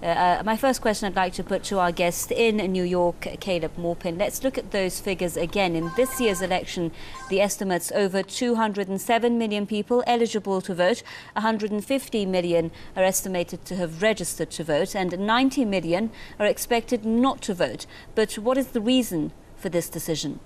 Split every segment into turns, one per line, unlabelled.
My first question I'd like to put to our guest in New York, Caleb Maupin. Let's look at those figures again. In this year's election, the estimates over 207 million people eligible to vote, 150 million are estimated to have registered to vote, and 90 million are expected not to vote. But what is the reason for this decision?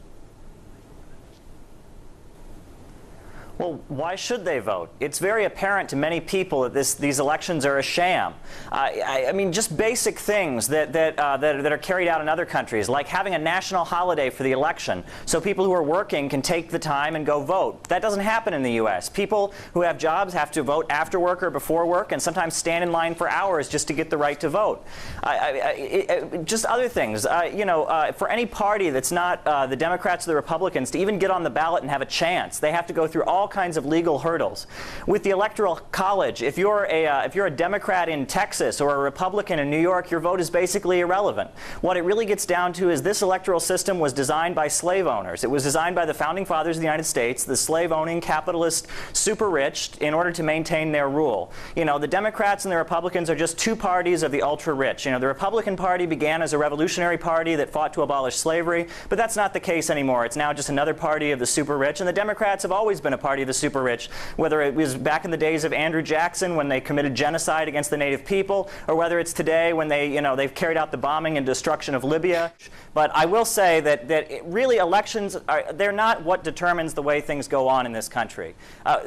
Well, why should they vote? It's very apparent to many people that these elections are a sham. I mean, just basic things that are carried out in other countries, like having a national holiday for the election, so people who are working can take the time and go vote. That doesn't happen in the U.S. People who have jobs have to vote after work or before work, and sometimes stand in line for hours just to get the right to vote. Just other things. For any party that's not the Democrats or the Republicans to even get on the ballot and have a chance, they have to go through all kinds of legal hurdles. With the Electoral College, if you're a Democrat in Texas or a Republican in New York, your vote is basically irrelevant. What it really gets down to is this electoral system was designed by slave owners. It was designed by the founding fathers of the United States, the slave-owning capitalist super rich, in order to maintain their rule. The Democrats and the Republicans are just two parties of the ultra-rich. The Republican Party began as a revolutionary party that fought to abolish slavery, but that's not the case anymore. It's now just another party of the super rich, and the Democrats have always been a party of the super rich, whether it was back in the days of Andrew Jackson when they committed genocide against the native people, or whether it's today when they've carried out the bombing and destruction of Libya. But I will say that really elections they're not what determines the way things go on in this country.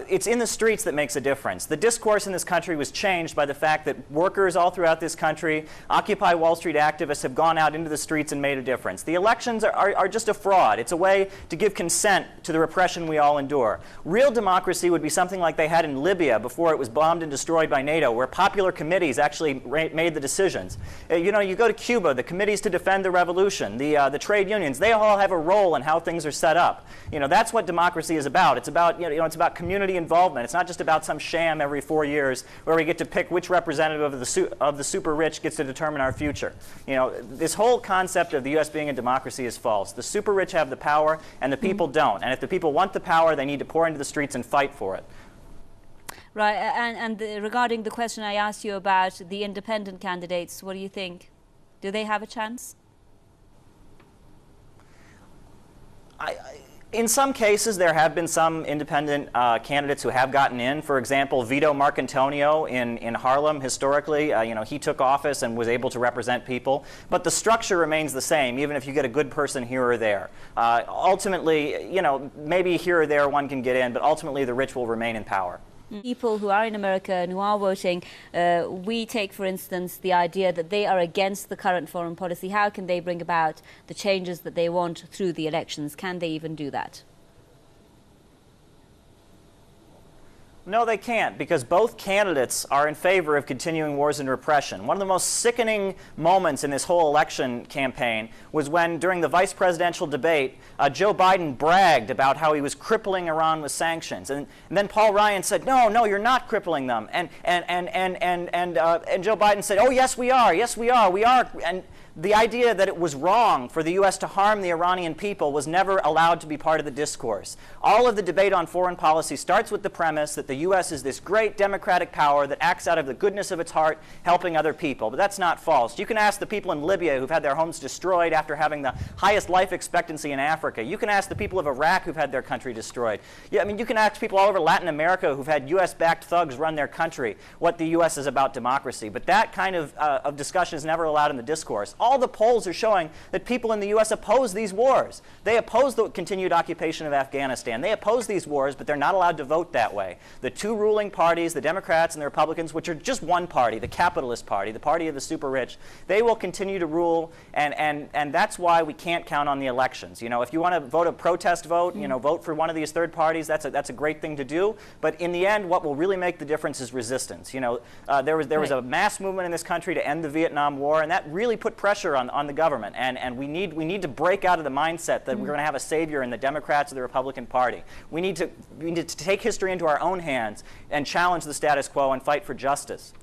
It's in the streets that makes a difference. The discourse in this country was changed by the fact that workers all throughout this country, Occupy Wall Street activists have gone out into the streets and made a difference. The elections are just a fraud. It's a way to give consent to the repression we all endure. Real democracy would be something like they had in Libya before it was bombed and destroyed by NATO, where popular committees actually made the decisions. You go to Cuba, the committees to defend the revolution, the trade unions, they all have a role in how things are set up. That's what democracy is about. It's about it's about community involvement. It's not just about some sham every 4 years where we get to pick which representative of the super rich gets to determine our future. This whole concept of the U.S. being a democracy is false. The super rich have the power and the people don't. And if the people want the power, they need to pour into the streets and fight for it.
Right, and regarding the question I asked you about the independent candidates, what do you think? Do they have a chance?
In some cases, there have been some independent candidates who have gotten in. For example, Vito Marcantonio in Harlem, historically, he took office and was able to represent people. But the structure remains the same, even if you get a good person here or there. Ultimately, maybe here or there one can get in, but ultimately the rich will remain in power.
People who are in America and who are voting, we take, for instance, the idea that they are against the current foreign policy. How can they bring about the changes that they want through the elections? Can they even do that?
No, they can't, because both candidates are in favor of continuing wars and repression. One of the most sickening moments in this whole election campaign was when, during the vice presidential debate, Joe Biden bragged about how he was crippling Iran with sanctions. And then Paul Ryan said, no, you're not crippling them. And Joe Biden said, oh, yes, we are. Yes, we are. We are. And the idea that it was wrong for the U.S. to harm the Iranian people was never allowed to be part of the discourse. All of the debate on foreign policy starts with the premise that the U.S. is this great democratic power that acts out of the goodness of its heart, helping other people. But that's not false. You can ask the people in Libya who've had their homes destroyed after having the highest life expectancy in Africa. You can ask the people of Iraq who've had their country destroyed. You can ask people all over Latin America who've had U.S.-backed thugs run their country what the U.S. is about democracy. But that kind of discussion is never allowed in the discourse. All the polls are showing that people in the U.S. oppose these wars. They oppose the continued occupation of Afghanistan. They oppose these wars, but they're not allowed to vote that way. The two ruling parties, the Democrats and the Republicans, which are just one party, the capitalist party, the party of the super rich, they will continue to rule, and that's why we can't count on the elections. If you want to vote a protest vote, vote for one of these third parties, that's a great thing to do. But in the end, what will really make the difference is resistance. There was a mass movement in this country to end the Vietnam War, and that really put pressure on the government, and we need to break out of the mindset that we're going to have a savior in the Democrats or the Republican Party. We need to take history into our own hands and challenge the status quo and fight for justice.